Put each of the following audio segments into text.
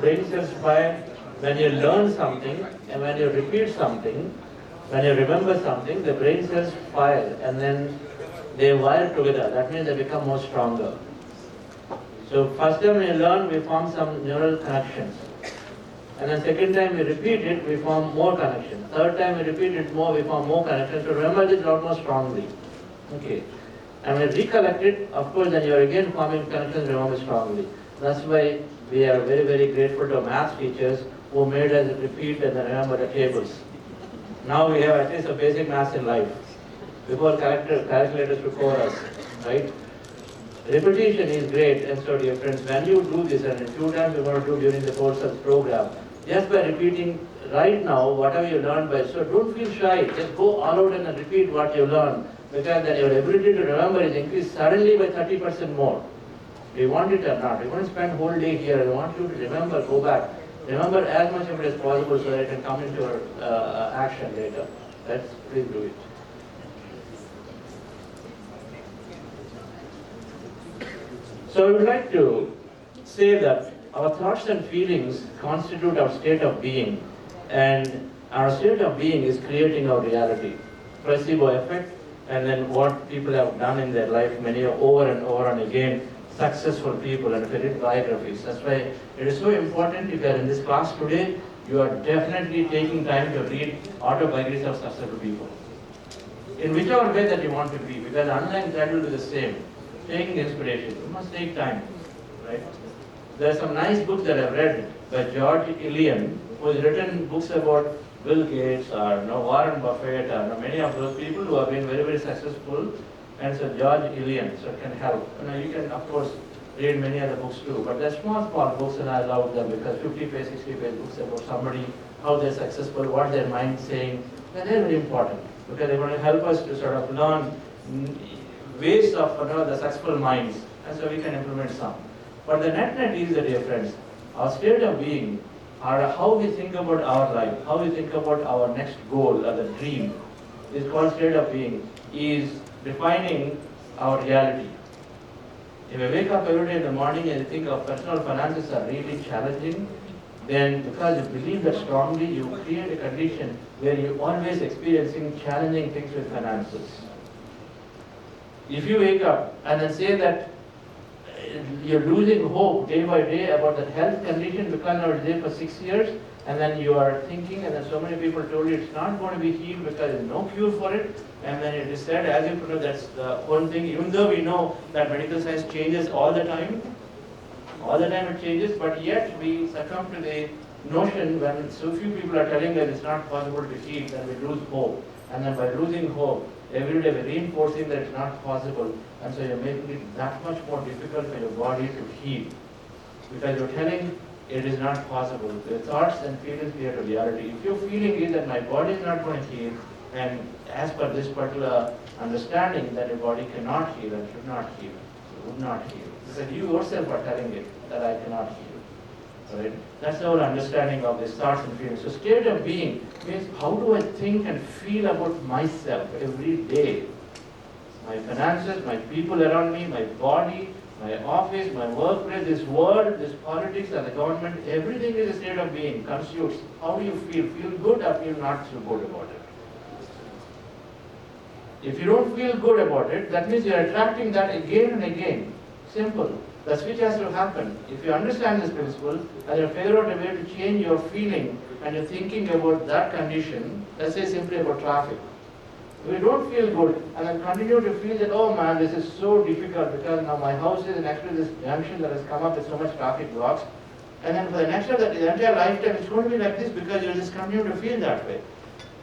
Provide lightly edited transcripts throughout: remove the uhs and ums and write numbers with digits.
brain cells fire when you learn something, and when you repeat something, when you remember something, the brain cells fire and then they wire together. That means they become more stronger. So first time we learn, we form some neural connections. And then second time we repeat it, we form more connections. Third time we repeat it more, we form more connections. So remember this a lot more strongly. Okay. And when you recollect it, of course, then you are again forming connections, remember strongly. That's why we are very, very grateful to math teachers who made us repeat and then remember the tables. Now we have at least a basic math in life. Before calculators before us, right? Repetition is great, and so dear friends, when you do this, and a few times you're going to do during the course of the program, just by repeating right now whatever you learned by, so don't feel shy, just go all out and repeat what you learned, because then your ability to remember is increased suddenly by 30% more. Do you want it or not? You want to spend whole day here, I want you to remember, go back. Remember as much of it as possible so that it can come into your action later. Please do it. So I would like to say that our thoughts and feelings constitute our state of being, and our state of being is creating our reality. Placebo effect, and then what people have done in their life, many over and over and again, successful people, and if you read biographies. That's why it is so important, if you are in this class today, you are definitely taking time to read autobiographies of successful people. In whichever way that you want to be, because online that will do the same. Taking inspiration, you must take time, right? There are some nice books that I've read by George Elian, who has written books about Bill Gates or Warren Buffett or many of those people who have been very, very successful. And so George Elian, so it can help. You can of course read many other books too, but they're small books, and I love them because 50-page, 60-page books about somebody, how they're successful, what their mind is saying, and they're very important because they're going to help us to sort of learn ways of the successful minds, and so we can implement some. But the net is that, dear friends, our state of being, or how we think about our life, how we think about our next goal or the dream, is called state of being, is defining our reality. If you wake up every day in the morning and you think of personal finances are really challenging, then because you believe that strongly, you create a condition where you're always experiencing challenging things with finances. If you wake up and then say that you're losing hope day by day about that health condition because now it's there for 6 years, and then you are thinking, and then so many people told you it's not going to be healed because there's no cure for it, and then it is said, as you put it, that's the whole thing, even though we know that medical science changes all the time it changes, but yet we succumb to the notion when so few people are telling that it's not possible to heal, then we lose hope, and then by losing hope, every day we're reinforcing that it's not possible, and so you're making it that much more difficult for your body to heal. Because you're telling it is not possible. The thoughts and feelings create a reality. If your feeling is that my body is not going to heal, and as per this particular understanding that your body cannot heal and should not heal, would not heal. Because you yourself are telling it that I cannot heal. Right? That's our understanding of these thoughts and feelings. So state of being means how do I think and feel about myself every day? My finances, my people around me, my body, my office, my workplace, this world, this politics and the government, everything is a state of being, constitutes. How do you feel? Feel good or feel not so good about it? If you don't feel good about it, that means you're attracting that again and again. Simple. The switch has to happen. If you understand this principle and you figure out a way to change your feeling and you're thinking about that condition, let's say simply about traffic. If you don't feel good and then continue to feel that, oh man, this is so difficult because now my house is next to this junction that has come up with so much traffic blocks, and then for the next the entire lifetime it's going to be like this because you just continue to feel that way.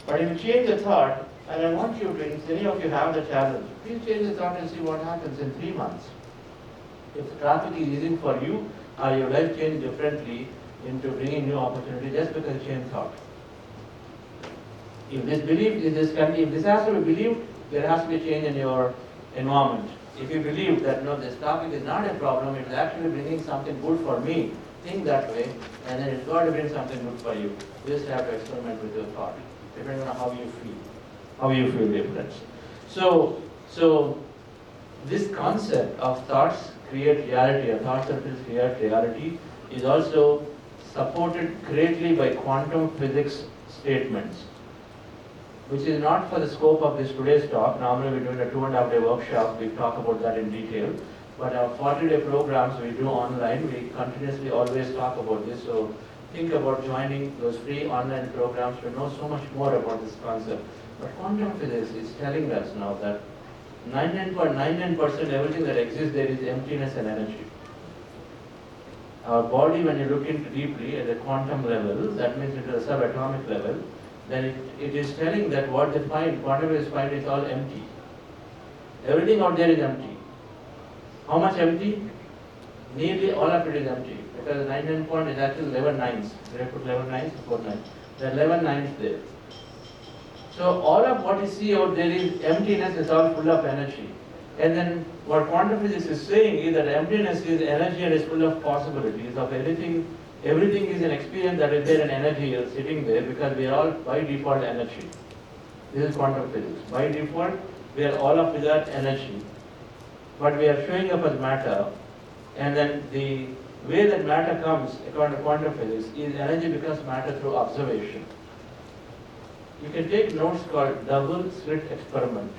But if you change the thought, and I want you to, if any of you have the challenge, please change the thought and see what happens in 3 months. If the traffic is easy for you, or your life change differently into bringing new opportunity just because you change thought. If this belief, if this has to be believed, there has to be a change in your environment. If you believe that no, this topic is not a problem, it is actually bringing something good for me, think that way, and then it's got to bring something good for you. You just have to experiment with your thought, depending on how you feel different. So this concept of thoughts create reality, or thoughts and feelings create reality, is also supported greatly by quantum physics statements, which is not for the scope of this today's talk. Normally we're doing a 2.5-day workshop, we talk about that in detail. But our 40-day programs we do online, we continuously always talk about this. So think about joining those free online programs to know so much more about this concept. But quantum physics is telling us now that 99.99% everything that exists there is emptiness and energy. Our body, when you look into deeply at the quantum level, that means at the subatomic level, then it is telling that what they find, quantum physics find is all empty. Everything out there is empty. How much empty? Nearly all of it is empty. Because the 99 point is actually 11 nines. Did I put 11 nines or 4 nines? There are 11 nines there. So all of what you see out there is emptiness, is all full of energy. And then what quantum physics is saying is that emptiness is energy and is full of possibilities of anything. Everything is an experience that is there and energy is sitting there because we are all by default energy. This is quantum physics. By default, we are all of that energy. But we are showing up as matter, and then the way that matter comes, according to quantum physics, is energy becomes matter through observation. You can take notes called double slit experiment.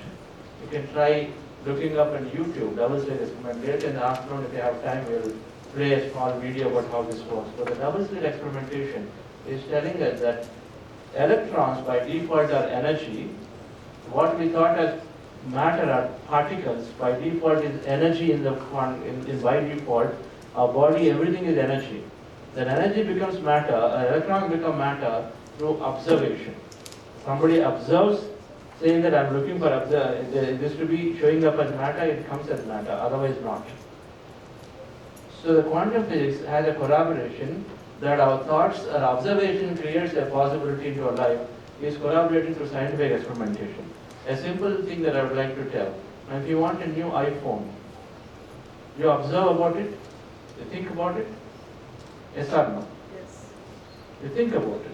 You can try looking up on YouTube, double slit experiment. Later in the afternoon, if you have time, we'll play a small video about how this works. But the double slit experimentation is telling us that electrons by default are energy. What we thought as matter are particles. By default is energy in by default. Our body, everything is energy. Then energy becomes matter, electrons become matter through observation. Somebody observes, saying that I'm looking for this to be showing up as matter, it comes as matter, otherwise not. So the quantum physics has a corroboration that our thoughts, our observation creates a possibility into our life, is corroborated through scientific experimentation. A simple thing that I would like to tell. Now if you want a new iPhone, you observe about it, you think about it, yes or no? Yes. You think about it.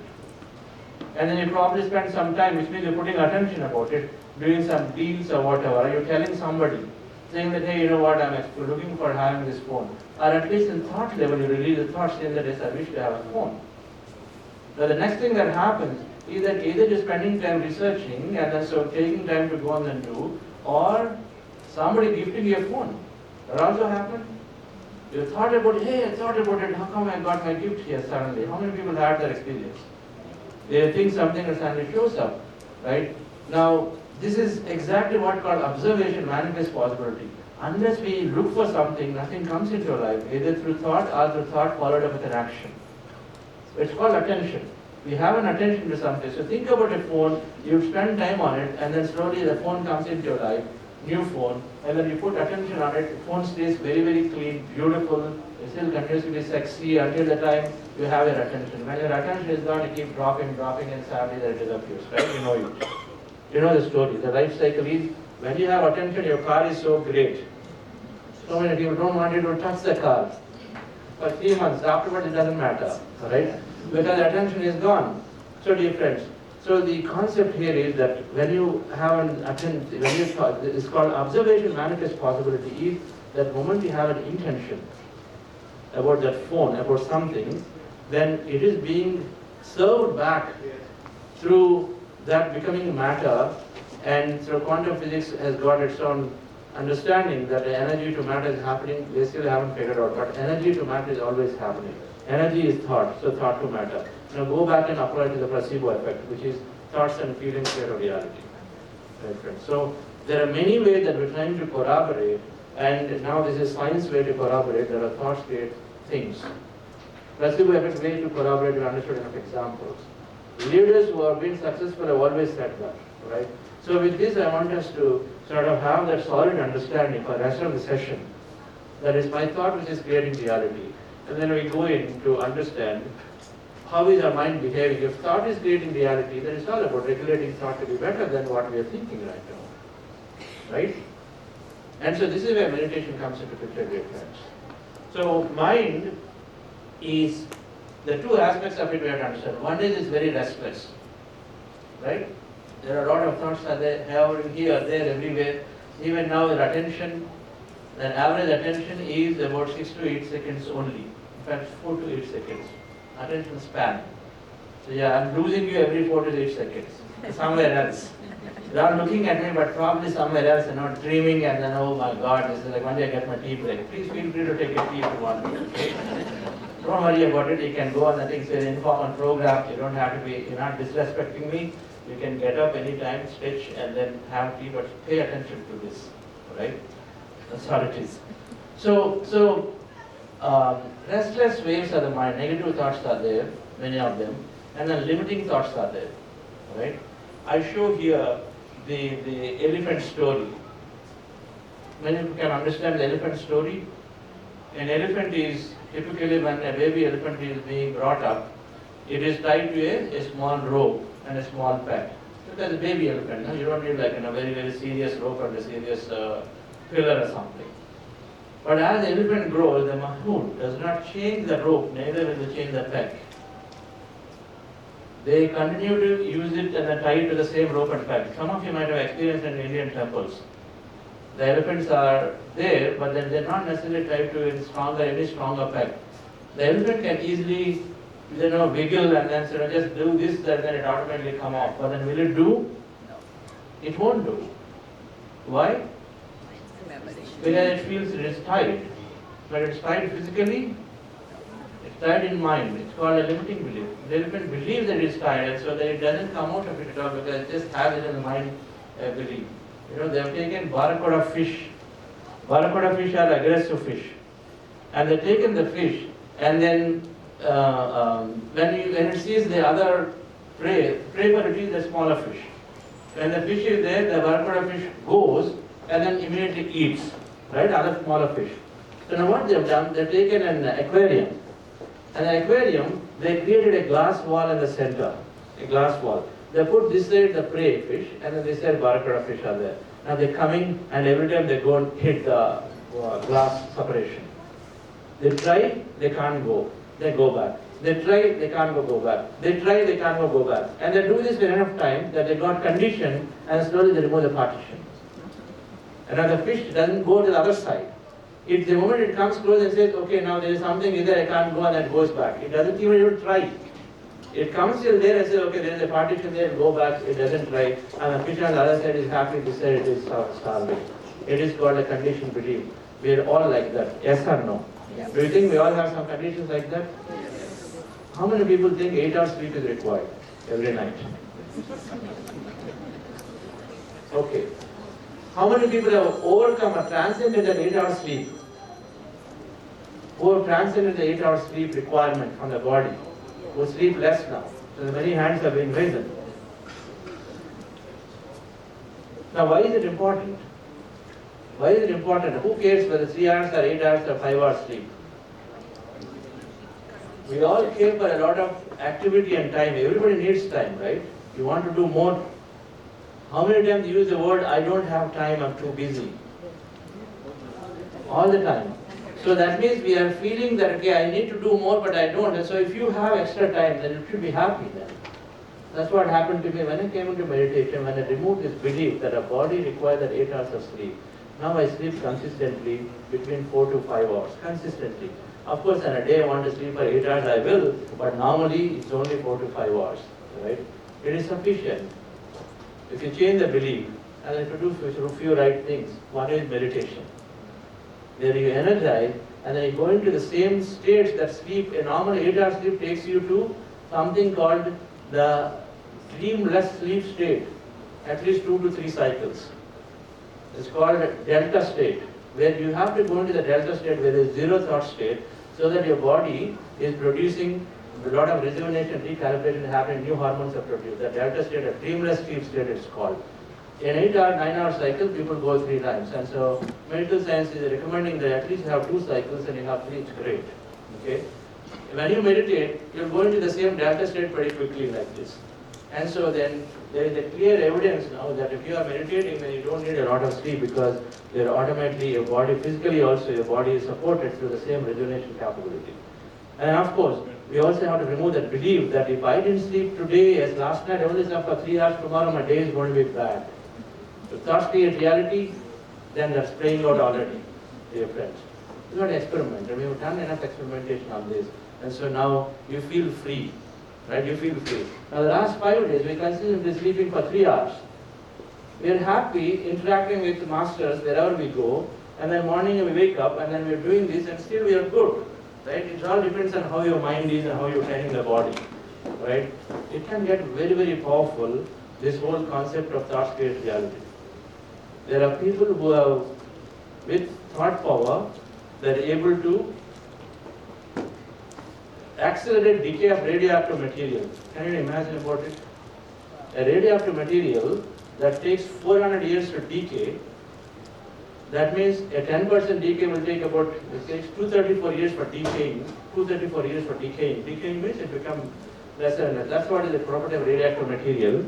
And then you probably spend some time, which means you're putting attention about it, doing some deals or whatever. You're telling somebody, saying that, hey, you know what, I'm looking for having this phone. Or at least in thought level, you release the thought saying that, yes, I wish to have a phone. Now the next thing that happens is that either you're spending time researching and then so taking time to go on and do, or somebody gifting you a phone. That also happened. You thought about it, hey, I thought about it, how come I got my gift here suddenly? How many people had that experience? They think something and suddenly shows up, right? Now, this is exactly what called observation manifest possibility. Unless we look for something, nothing comes into our life, either through thought or through thought followed up with an action. So it's called attention. We have an attention to something. So think about a phone, you spend time on it, and then slowly the phone comes into your life, new phone, and then you put attention on it, the phone stays very, very clean, beautiful, it still continues to be sexy until the time you have your attention. When your attention is gone, you keep dropping, and sadly that it disappears, right? You know it. You know the story. The life cycle is, when you have attention, your car is so great. So many people don't want you to touch the car. For 3 months, afterwards it doesn't matter, right? Because attention is gone. So dear friends, so the concept here is that when you have an attention, it's called observation manifest possibility, is that moment you have an intention about that phone, about something, then it is being served back through that becoming matter, and through quantum physics has got its own understanding that the energy to matter is happening. They still haven't figured out, but energy to matter is always happening. Energy is thought, so thought to matter. Now go back and apply to the placebo effect, which is thoughts and feelings create a reality. Right, friends? So there are many ways that we're trying to corroborate, and now this is science way to corroborate that our thoughts create things. Placebo effect way to corroborate, we understood enough examples. Leaders who have been successful have always said that, right? So with this, I want us to sort of have that solid understanding for the rest of the session. That is my thought which is creating reality. And then we go in to understand how is our mind behaving. If thought is creating reality, then it's all about regulating thought to be better than what we are thinking right now, right? And so this is where meditation comes into picture, dear friends. So mind is, the two aspects of it we have to understand. One is it's very restless, right? There are a lot of thoughts that they have here, there, everywhere. Even now, their attention, the average attention is about 6 to 8 seconds only. In fact, 4 to 8 seconds. attention span. So yeah, I'm losing you every 4 to 8 seconds. Somewhere else. They are looking at me, but probably somewhere else, dreaming, and then, oh my God, this is like one day I get my tea break. Please feel free to take a tea if you want. Okay? Don't worry about it. You can go on, I think it's an informal program. You don't have to be, you're not disrespecting me. You can get up anytime, stretch, and then have tea, but pay attention to this, right? That's how it is. So, restless waves of the mind, negative thoughts are there, many of them, and then limiting thoughts are there, right? I show here the elephant story. Many people can understand the elephant story. An elephant is typically, when a baby elephant is being brought up, it is tied to a small rope and a small peg. So as a baby elephant, no? You don't need like a very, very serious rope or a serious pillar or something. But as the elephant grows, the mahout does not change the rope, neither will they change the peg. They continue to use it and then tie it to the same rope and peg. Some of you might have experienced in Indian temples. The elephants are there, but then they're not necessarily tied to any stronger peg. The elephant can easily, wiggle and then just do this, and then it automatically come off. But then will it do? It won't do. Why? Because it feels it is tied. But it's tied physically, it's tied in mind. It's called a limiting belief. The elephant believes that it is tied, and so that it doesn't come out of it at all because it just has it in the mind belief. They have taken barracuda fish. Barracuda fish are aggressive fish. And they've taken the fish, and then when it sees the other prey for it is the smaller fish. When the fish is there, the barracuda fish goes and then immediately eats, right, other smaller fish. So now what they've done, they've taken an aquarium. And the aquarium, they created a glass wall in the center, a glass wall. They put this side the prey fish, and then this side barracuda fish are there. Now they're coming, and every time they go and hit the glass separation. They try, they can't go. They go back. They try, they can't go back. They try, they can't go back. And they do this for enough time that they got conditioned, and slowly they remove the partition. And now the fish doesn't go to the other side. If the moment it comes close and says, okay, now there is something in there, I can't go, and then it goes back. It doesn't even try. It comes till there and says, okay, there is a partition there, go back, it doesn't try. And the fish on the other side is happy, this side it is starving. It is called a conditioned belief. We are all like that, yes or no? Yes. Do you think we all have some conditions like that? Yes. How many people think 8 hours sleep is required every night? Okay. How many people have overcome or transcended an 8 hours sleep? Who have transcended the 8 hours sleep requirement from the body? Who sleep less now? So many hands have been raised. Now why is it important? Why is it important? Who cares whether 3 hours or 8 hours or 5 hours sleep? We all care for a lot of activity and time. Everybody needs time, right? You want to do more. How many times you use the word, I don't have time, I'm too busy? All the time. So that means we are feeling that, okay, I need to do more, but I don't. And so if you have extra time, then you should be happy then. That's what happened to me when I came into meditation, when I removed this belief that a body requires that 8 hours of sleep. Now I sleep consistently between 4 to 5 hours, consistently. Of course, on a day I want to sleep for 8 hours, I will, but normally it's only 4 to 5 hours, right? It is sufficient. If you change the belief, and if you do a few right things, one is meditation. Where you energize, and then you go into the same states that sleep, a normal 8-hour sleep takes you to something called the dreamless sleep state, at least 2 to 3 cycles. It's called delta state, where you have to go into the delta state where there is zero thought state, so that your body is producing a lot of rejuvenation, recalibration happening, new hormones are produced. The delta state, a dreamless sleep state it's called. In 8-hour, 9-hour cycle, people go 3 times. And so medical science is recommending that at least you have 2 cycles and you have 3, it's great. Okay? When you meditate, you'll go into the same delta state pretty quickly like this. And so then there is a clear evidence now that if you are meditating, then you don't need a lot of sleep because you're automatically, your body, physically also, your body is supported through the same rejuvenation capability. And of course, we also have to remove that belief that if I didn't sleep today, as last night I only slept for 3 hours, tomorrow my day is going to be bad. If thoughts create reality, then that's playing out already, dear friends. It's not an experiment, and we have done enough experimentation on this. And so now you feel free, right? You feel free. Now the last 5 days, we consistently sleeping for 3 hours. We are happy interacting with masters wherever we go, and then morning we wake up and then we are doing this and still we are good, right? It all depends on how your mind is and how you are training the body, right? It can get very, very powerful, this whole concept of thoughts create reality. There are people who have, with thought power, they are able to accelerate decay of radioactive material. Can you imagine about it? A radioactive material that takes 400 years to decay, that means a 10% decay will take about, it takes 234 years for decaying, 234 years for decaying. Decaying means it becomes lesser and less. That's what is the property of radioactive material.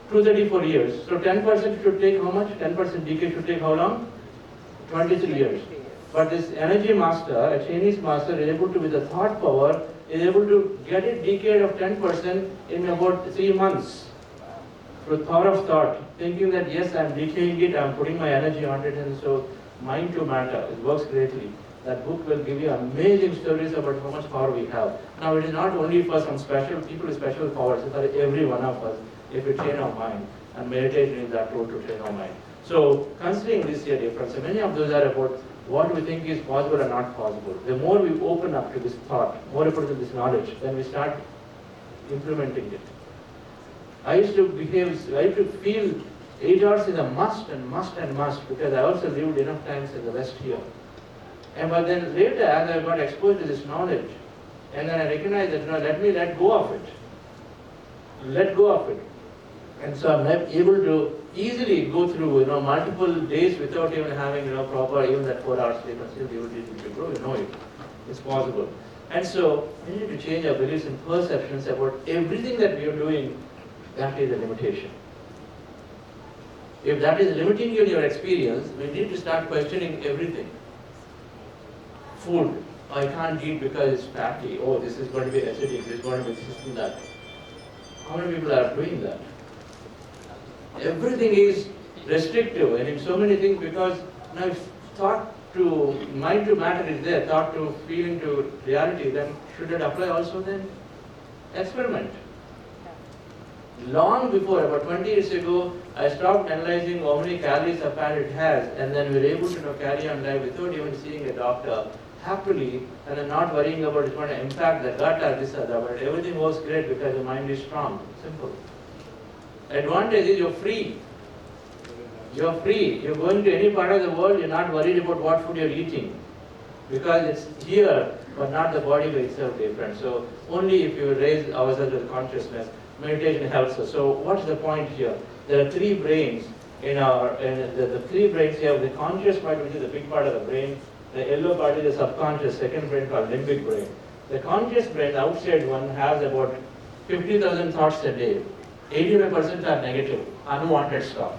234 years. So 10% should take how much? 10% decay should take how long? 23 years. But this energy master, a Chinese master, is able to, with the thought power, is able to get it decayed of 10% in about 3 months. Through power of thought, thinking that yes, I am decaying it, I am putting my energy on it, and so mind to matter, it works greatly. That book will give you amazing stories about how much power we have. Now it is not only for some special people with special powers, it's for every one of us if we train our mind, and meditation is that tool to train our mind. So considering this here difference, so many of those are about what we think is possible or not possible. The more we open up to this thought, more open to this knowledge, then we start implementing it. I used to feel 8 hours is a must and must and must, because I also lived enough times in the West here. But then later, as I got exposed to this knowledge, and then I recognized that, let me let go of it. Let go of it. And so I'm able to easily go through, multiple days without even having, proper, even that 4 hours sleep, and still be able to grow. You know it. It's possible. And so we need to change our beliefs and perceptions about everything that we are doing. That is a limitation. If that is limiting you in your experience, we need to start questioning everything. Food, I can't eat because it's fatty. Oh, this is going to be acidic, this is going to be this and that. How many people are doing that? Everything is restrictive, and in so many things, because now if thought to, mind to matter is there, thought to feeling to reality, then should it apply also then? Experiment. Long before, about 20 years ago, I stopped analyzing how many calories a fat it has, and then we were able to carry on life without even seeing a doctor, happily, and then not worrying about it's going to impact the gut or this or that, but everything works great because the mind is strong. Simple. Advantage is you're free. You're free. You're going to any part of the world, you're not worried about what food you're eating, because it's here, but not the body by itself different. So only if you raise ourselves with consciousness, meditation helps us. So what's the point here? There are 3 brains in the 3 brains here. The conscious part, which is the big part of the brain. The yellow part is the subconscious, second brain called limbic brain. The conscious brain, the outside one, has about 50,000 thoughts a day. 85% are negative, unwanted stuff.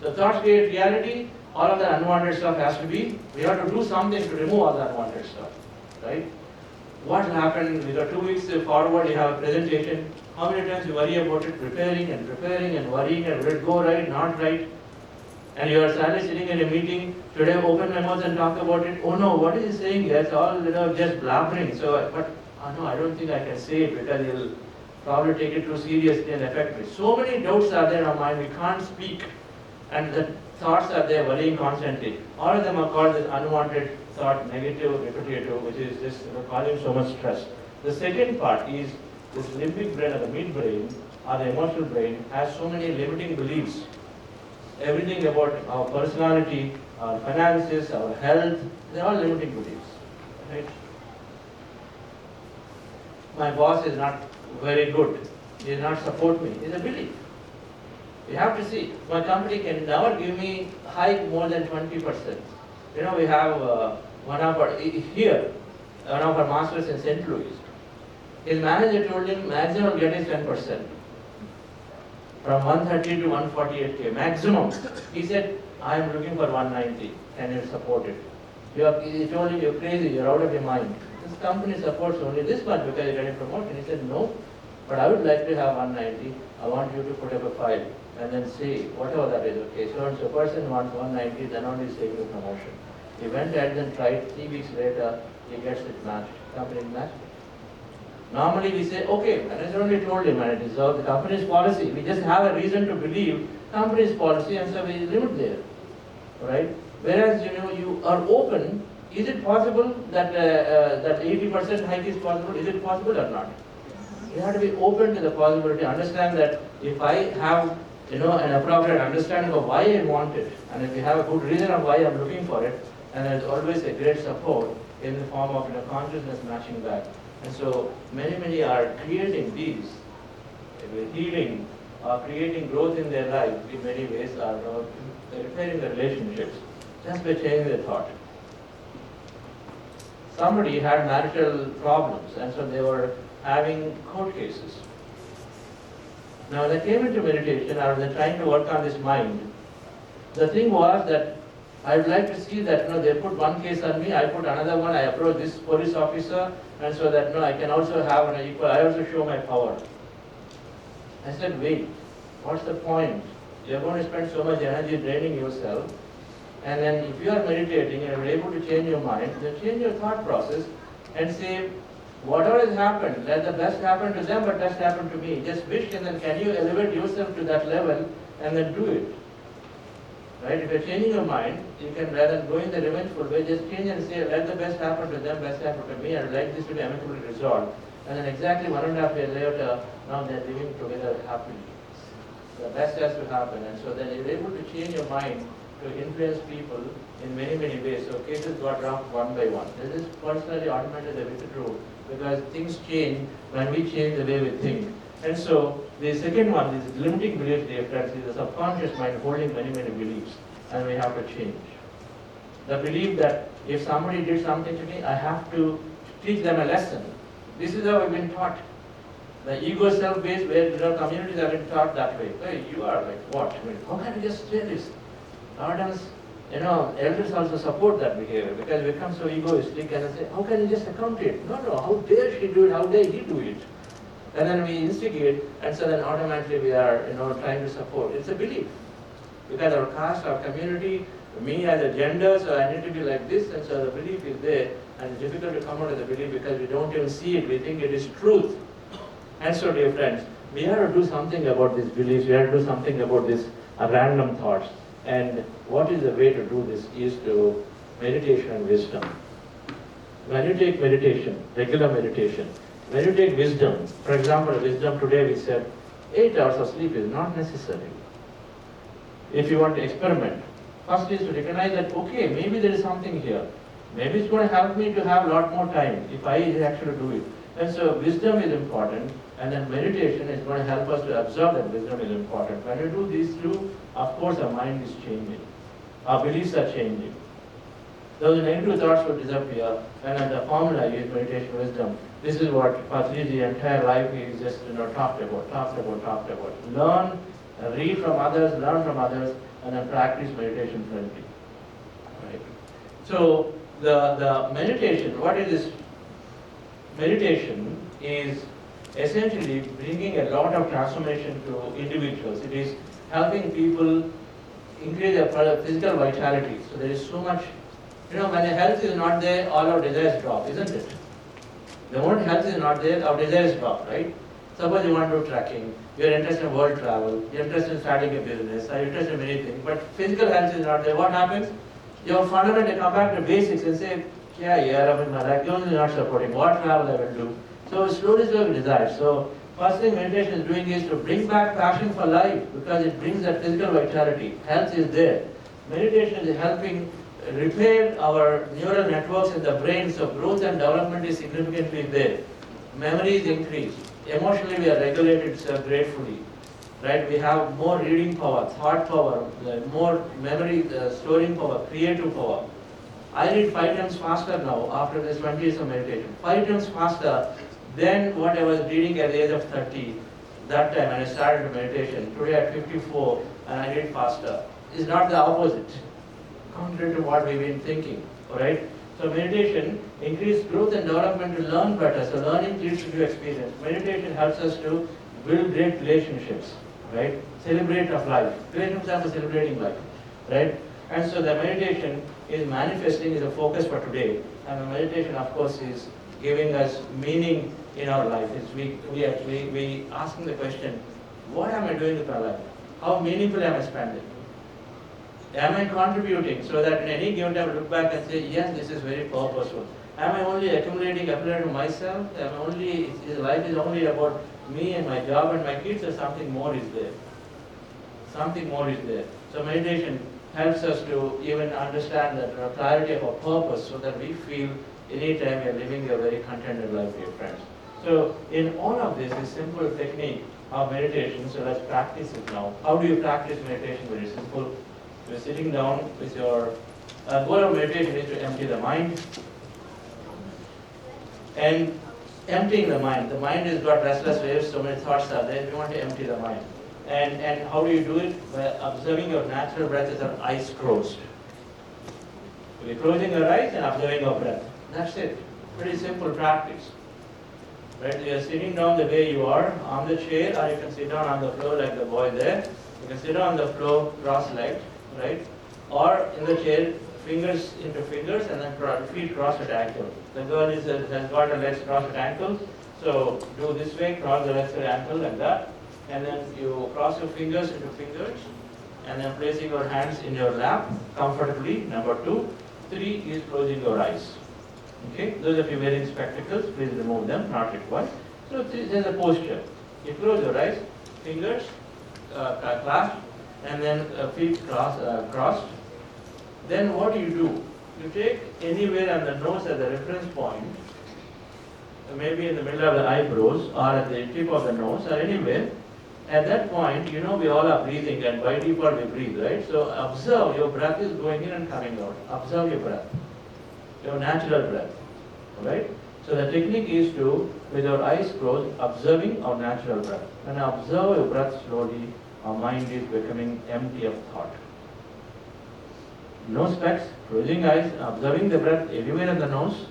The thoughts create reality. All of the unwanted stuff has to be, we have to do something to remove all the unwanted stuff, right? What happened, we got 2 weeks forward, you have a presentation. How many times you worry about it, preparing and worrying, and will it go right, not right? And you are suddenly sitting in a meeting, should I open my mouth and talk about it? Oh no, what is he saying? It's all just blabbering. So, but no, I don't think I can say it, because he'll probably take it too seriously and affect me. So many doubts are there in our mind, we can't speak. And the thoughts are there worrying constantly. All of them are called this unwanted thought, negative, repetitive, which is just causing so much stress. The second part is this limbic brain or the midbrain or the emotional brain has so many limiting beliefs. Everything about our personality, our finances, our health, they're all limiting beliefs. Right? My boss is not very good. He does not support me. It's a belief. You have to see, my company can never give me hike more than 20%. We have one of our masters in St. Louis. His manager told him maximum get is 10%. From 130 to 148K, maximum. He said, I am looking for 190. Can you support it? He told him, you're crazy, you're out of your mind. This company supports only this much because you're getting promotion. He said, no, but I would like to have 190. I want you to put up a file and then see whatever that is. Okay, so and so person wants 190, then only he's taking the promotion. He went ahead and tried. 3 weeks later, he gets it matched. Company matched it. Normally we say, okay, and I only told him, and it is the company's policy. We just have a reason to believe company's policy, and so we limit there, right? Whereas, you are open. Is it possible that that 80% hike is possible? Is it possible or not? You have to be open to the possibility. Understand that if I have, an appropriate understanding of why I want it, and if you have a good reason of why I'm looking for it, and there's always a great support in the form of consciousness matching back. And so many are creating these, healing, or creating growth in their life in many ways, are repairing the relationships just by changing their thought. Somebody had marital problems, and so they were having court cases. Now they came into meditation, or they're trying to work on this mind. The thing was that I would like to see that they put one case on me, I put another one, I approach this police officer, and so that I can also have an equal, I also show my power. I said, wait, what's the point? You're going to spend so much energy draining yourself, and then if you are meditating and you're able to change your mind, then change your thought process and say, whatever has happened, let the best happen to them, but best happen to me. Just wish, and then can you elevate yourself to that level and then do it? Right? If you're changing your mind, you can, rather than go in the revengeful way, just change and say, let the best happen to them, best happen to me, I would like this to be amicably resolved. And then exactly 1.5 years later, now they're living together happily. The best has to happen, and so then you're able to change your mind to influence people in many ways. So cases got dropped one by one. This is personally automated the true, because things change when we change the way we think. And so the second one is limiting beliefs, dear friends, is the subconscious mind holding many beliefs, and we have to change. The belief that if somebody did something to me, I have to teach them a lesson. This is how we've been taught. The ego self-based, where communities have been taught that way. Hey, you are like what? I mean, how can you just say this? Nowadays, elders also support that behavior, because we become so egoistic and say, how can you just account it? No, how dare she do it? How dare he do it? And then we instigate, and so then automatically we are, trying to support. It's a belief, because our caste, our community, me as a gender, so I need to be like this, and so the belief is there, and it's difficult to come out of the belief because we don't even see it. We think it is truth. And so, dear friends, we have to do something about these beliefs. We have to do something about these random thoughts. And what is the way to do this is to meditation and wisdom. When you take meditation, regular meditation, when you take wisdom, for example, wisdom today we said 8 hours of sleep is not necessary. If you want to experiment, first is to recognize that, okay, maybe there is something here. Maybe it's going to help me to have a lot more time if I actually do it. And so wisdom is important, and then meditation is going to help us to observe that wisdom is important. When you do these two, of course our mind is changing. Our beliefs are changing. Those negative thoughts will disappear, and then the formula is meditation wisdom. This is what Patriji's entire life is just talked about. Learn, read from others, learn from others, and then practice meditation friendly. Right? So the meditation, what is this? Meditation is essentially bringing a lot of transformation to individuals. It is helping people increase their physical vitality. So there is so much, when the health is not there, all our desires drop, isn't it? The moment health is not there, our desires drop, right? Suppose you want to do trekking, you're interested in world travel, you're interested in starting a business, you're interested in many things, but physical health is not there. What happens? Your fundamentally come back to basics and say, my life is not supporting. What travel I will do? So slowly we decide. So first thing meditation is doing is to bring back passion for life, because it brings that physical vitality. Health is there. Meditation is helping repair our neural networks in the brain, so growth and development is significantly there. Memory is increased. Emotionally we are regulated gratefully. Right? We have more reading power, thought power, more memory, storing power, creative power. I read 5 times faster now after this 20 years of meditation. 5 times faster than what I was reading at the age of 30. That time when I started meditation. Today at 54, and I read faster. It's not the opposite, contrary to what we've been thinking. Alright? So meditation increases growth and development to learn better. So learning leads to new experience. Meditation helps us to build great relationships. Right? Celebrate of life. Relationships are for celebrating life. Right? And so the meditation is manifesting is a focus for today. And the meditation, of course, is giving us meaning in our life is we asking the question, what am I doing with my life? How meaningful am I spending? Am I contributing so that in any given time I look back and say, yes, this is very purposeful? Am I only accumulating to myself? Is life is only about me and my job and my kids, or something more is there? Something more is there. So meditation helps us to even understand that clarity of our purpose, so that we feel anytime we are living a very contented life, dear friends. So in all of this is simple technique of meditation. So let's practice it now. How do you practice meditation? Very simple. You're sitting down with your goal of meditation is to empty the mind. And emptying the mind. The mind has got restless waves, so many thoughts are there. We want to empty the mind. And how do you do it? By observing your natural breath with your eyes closed. You're closing your eyes and observing your breath. That's it. Pretty simple practice. Right? You're sitting down the way you are on the chair, or you can sit down on the floor like the boy there. You can sit down on the floor cross-legged, right? Or in the chair, fingers into fingers, and then feet crossed at ankle. The girl has got her legs crossed at ankle, so do this way, cross the legs at ankle like that, and then you cross your fingers into fingers, and then placing your hands in your lap comfortably. Number 2. 3 is closing your eyes. Okay, those of you wearing spectacles, please remove them, not required. So there's a posture. You close your eyes, fingers clasped, and then feet crossed. Then what do? You take anywhere on the nose as a reference point, maybe in the middle of the eyebrows or at the tip of the nose or anywhere. At that point, we all are breathing, and by default we breathe, right? So observe your breath is going in and coming out. Observe your breath, your natural breath, right? So the technique is to, with your eyes closed, observing our natural breath. When I observe your breath slowly, our mind is becoming empty of thought. No specs, closing eyes, observing the breath everywhere in the nose,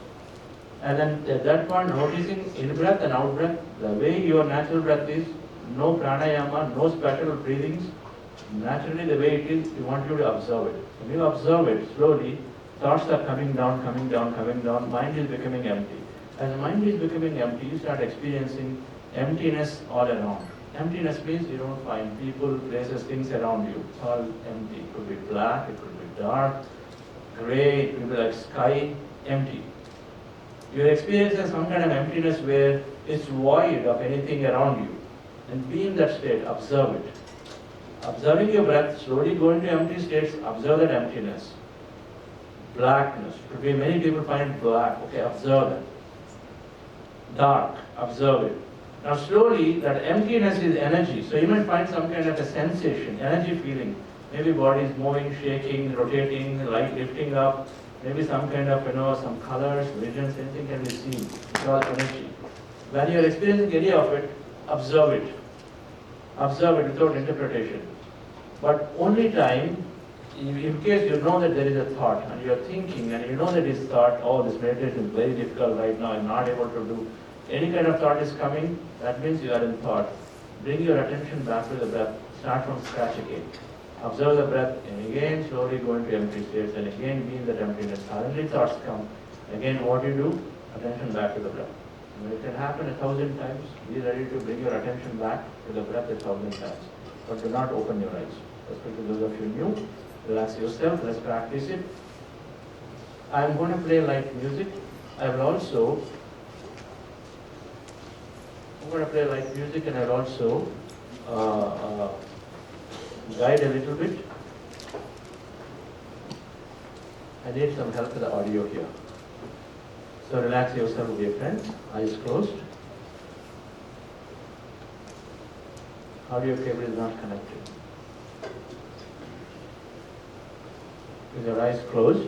and then at that point noticing in breath and out breath, the way your natural breath is, no pranayama, no special breathings, naturally the way it is, we want you to observe it. When you observe it slowly, thoughts are coming down, mind is becoming empty. As the mind is becoming empty, you start experiencing emptiness all around. Emptiness means you don't find people, places, things around you. It's all empty. It could be black, it could be dark, gray, it could be like sky, empty. You're experiencing some kind of emptiness where it's void of anything around you. And be in that state, observe it. Observing your breath, slowly go into empty states, observe that emptiness. Blackness, could be many people find it black, okay, observe it. Dark, observe it. Now slowly, that emptiness is energy, so you might find some kind of a sensation, energy feeling. Maybe body is moving, shaking, rotating, light lifting up, maybe some kind of, some colors, visions, anything can be seen. It's all energy. When you are experiencing any of it, observe it. Observe it without interpretation. But only time, in case you know that there is a thought and you are thinking and you know that this thought, this meditation is very difficult right now, I'm not able to do. Any kind of thought is coming, that means you are in thought. Bring your attention back to the breath. Start from scratch again. Observe the breath and again slowly go into empty states and again be in that emptiness. Suddenly thoughts come. Again what you do? Attention back to the breath. It can happen 1,000 times. Be ready to bring your attention back to the breath 1,000 times. But do not open your eyes. Especially those of you new, relax yourself, let's practice it. I'm going to play light music. I'm going to play light music and I'll also guide a little bit. I need some help with the audio here. So relax yourself, dear friends, eyes closed. Audio cable is not connected. With your eyes closed.